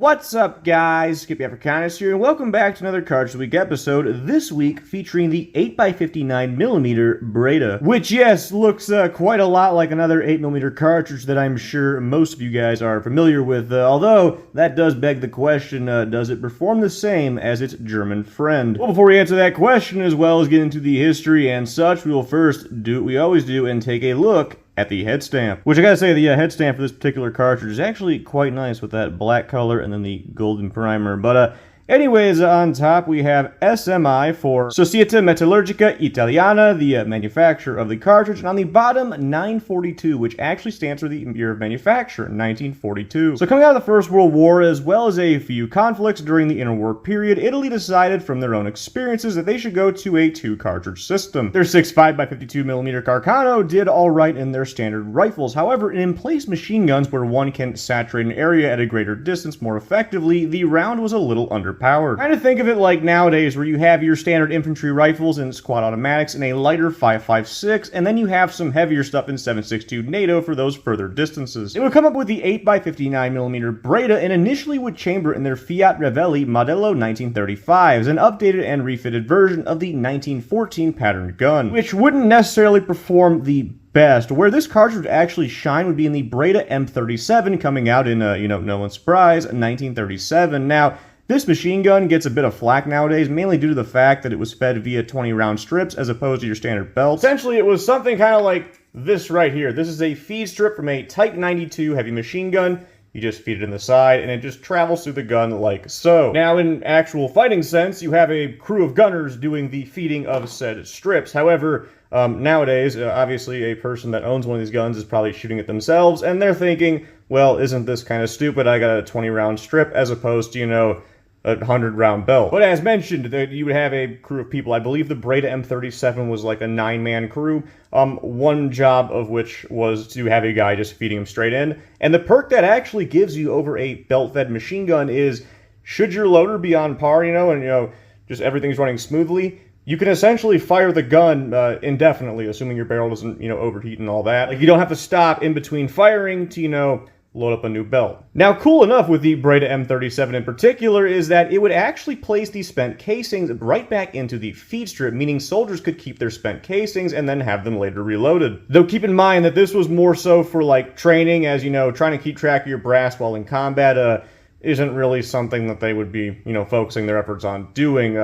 What's up, guys? Skippy Africanus here, and welcome back to another Cartridge Week episode, this week featuring the 8x59mm Breda, which, yes, looks quite a lot like another 8mm cartridge that I'm sure most of you guys are familiar with, although that does beg the question, does it perform the same as its German friend? Well, before we answer that question, as well as get into the history and such, we will first do what we always do and take a look at the head stamp, which I gotta say, the head stamp for this particular cartridge is actually quite nice with that black color and then the golden primer. But anyways, on top we have SMI for Società Metallurgica Italiana, the manufacturer of the cartridge, and on the bottom 942, which actually stands for the year of manufacture, 1942. So coming out of the First World War, as well as a few conflicts during the interwar period, Italy decided from their own experiences that they should go to a two-cartridge system. Their 6.5x52mm Carcano did alright in their standard rifles. However, in in-place machine guns where one can saturate an area at a greater distance more effectively, the round was a little underpowered. Kind of think of it like nowadays where you have your standard infantry rifles and squad automatics in a lighter 5.56, and then you have some heavier stuff in 7.62 NATO for those further distances. They would come up with the 8x59mm Breda and initially would chamber in their Fiat Revelli Modello 1935s, an updated and refitted version of the 1914 patterned gun, which wouldn't necessarily perform the best. Where this cartridge would actually shine would be in the Breda M37 coming out in, no one's surprise, 1937. Now, this machine gun gets a bit of flack nowadays, mainly due to the fact that it was fed via 20-round strips as opposed to your standard belt. Essentially, it was something kind of like this right here. This is a feed strip from a Type 92 heavy machine gun. You just feed it in the side, and it just travels through the gun like so. Now, in actual fighting sense, you have a crew of gunners doing the feeding of said strips. However, nowadays, obviously, a person that owns one of these guns is probably shooting it themselves, and they're thinking, well, isn't this kind of stupid? I got a 20-round strip as opposed to, a 100-round belt. But as mentioned, you would have a crew of people. I believe the Breda M37 was like a 9-man crew, one job of which was to have a guy just feeding him straight in. And the perk that actually gives you over a belt-fed machine gun is, should your loader be on par, and just everything's running smoothly, you can essentially fire the gun indefinitely, assuming your barrel doesn't, overheat and all that. Like, you don't have to stop in between firing to, load up a new belt. Now, cool enough with the Breda M37 in particular is that it would actually place the spent casings right back into the feed strip, meaning soldiers could keep their spent casings and then have them later reloaded. Though keep in mind that this was more so for like training, as trying to keep track of your brass while in combat isn't really something that they would be, focusing their efforts on doing.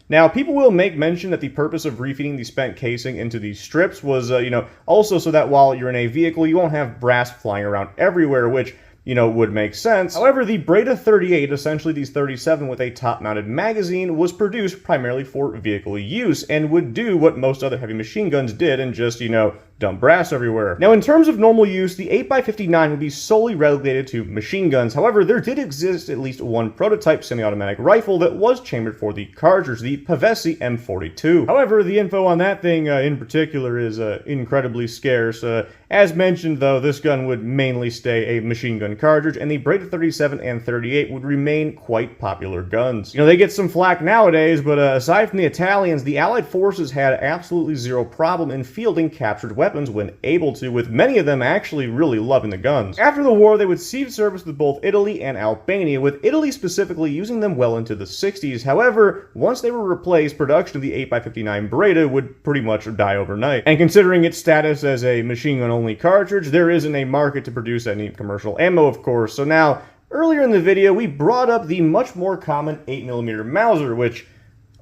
Now, people will make mention that the purpose of refeeding the spent casing into these strips was, also so that while you're in a vehicle, you won't have brass flying around everywhere, which, would make sense. However, the Breda 38, essentially these 37 with a top-mounted magazine, was produced primarily for vehicle use and would do what most other heavy machine guns did and just, dump brass everywhere. Now, in terms of normal use, the 8x59 would be solely relegated to machine guns. However, there did exist at least one prototype semi-automatic rifle that was chambered for the cartridge, the Pavesi M42. However, the info on that thing in particular is incredibly scarce. As mentioned, though, this gun would mainly stay a machine gun cartridge, and the Breda 37 and 38 would remain quite popular guns. They get some flack nowadays, but aside from the Italians, the Allied forces had absolutely zero problem in fielding captured weapons when able to, with many of them actually really loving the guns. After the war, they would cease service with both Italy and Albania, with Italy specifically using them well into the 60s. However, once they were replaced, production of the 8x59 Breda would pretty much die overnight. And considering its status as a machine gun-only cartridge, there isn't a market to produce any commercial ammo, of course. So now, earlier in the video, we brought up the much more common 8mm Mauser, which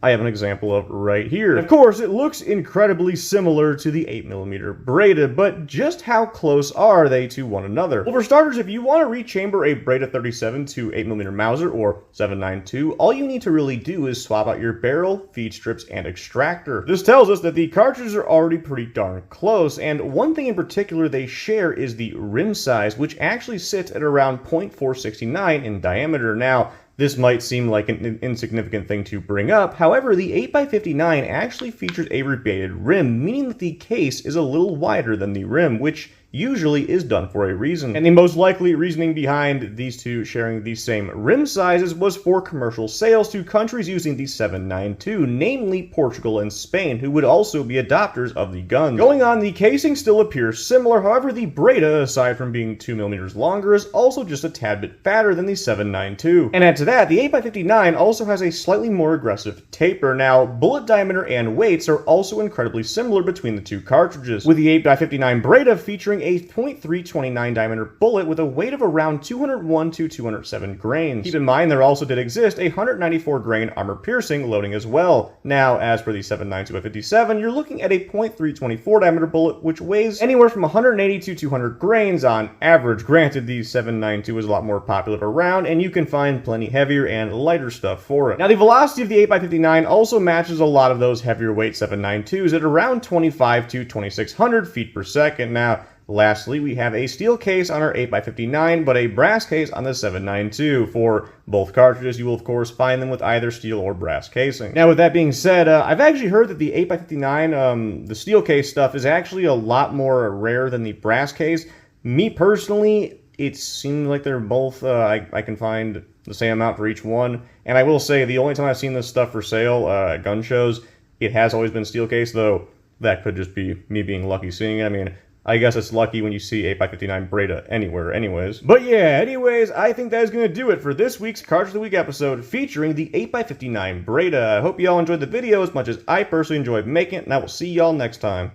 I have an example of right here. Of course, it looks incredibly similar to the 8mm Breda, but just how close are they to one another? Well, for starters, if you want to rechamber a Breda 37 to 8mm Mauser or 7.92, all you need to really do is swap out your barrel, feed strips, and extractor. This tells us that the cartridges are already pretty darn close, and one thing in particular they share is the rim size, which actually sits at around 0.469 in diameter. Now, this might seem like an insignificant thing to bring up. However, the 8x59 actually features a rebated rim, meaning that the case is a little wider than the rim, which usually is done for a reason. And the most likely reasoning behind these two sharing the same rim sizes was for commercial sales to countries using the 7.92, namely Portugal and Spain, who would also be adopters of the guns. Going on, the casing still appears similar, however the Breda, aside from being 2mm longer, is also just a tad bit fatter than the 7.92. And add to that, the 8x59 also has a slightly more aggressive taper. Now, bullet diameter and weights are also incredibly similar between the two cartridges, with the 8x59 Breda featuring a .329 diameter bullet with a weight of around 201 to 207 grains. Keep in mind there also did exist a 194 grain armor-piercing loading as well. Now, as for the 7.92x57, you're looking at a .324 diameter bullet, which weighs anywhere from 180 to 200 grains on average. Granted, the 7.92 is a lot more popular around, and you can find plenty heavier and lighter stuff for it. Now, the velocity of the 8x59 also matches a lot of those heavier weight 7.92s at around 25 to 2600 feet per second. Now, lastly, we have a steel case on our 8x59, but a brass case on the 7.92. For both cartridges, you will of course find them with either steel or brass casing. Now, with that being said, I've actually heard that the 8x59, the steel case stuff, is actually a lot more rare than the brass case. Me personally, it seems like they're both, I can find the same amount for each one. And I will say, the only time I've seen this stuff for sale at gun shows, it has always been steel case, though that could just be me being lucky seeing it. I mean, I guess it's lucky when you see 8x59 Breda anywhere anyways. But yeah, anyways, I think that is going to do it for this week's Cartridge of the Week episode featuring the 8x59 Breda. I hope you all enjoyed the video as much as I personally enjoyed making it, and I will see y'all next time.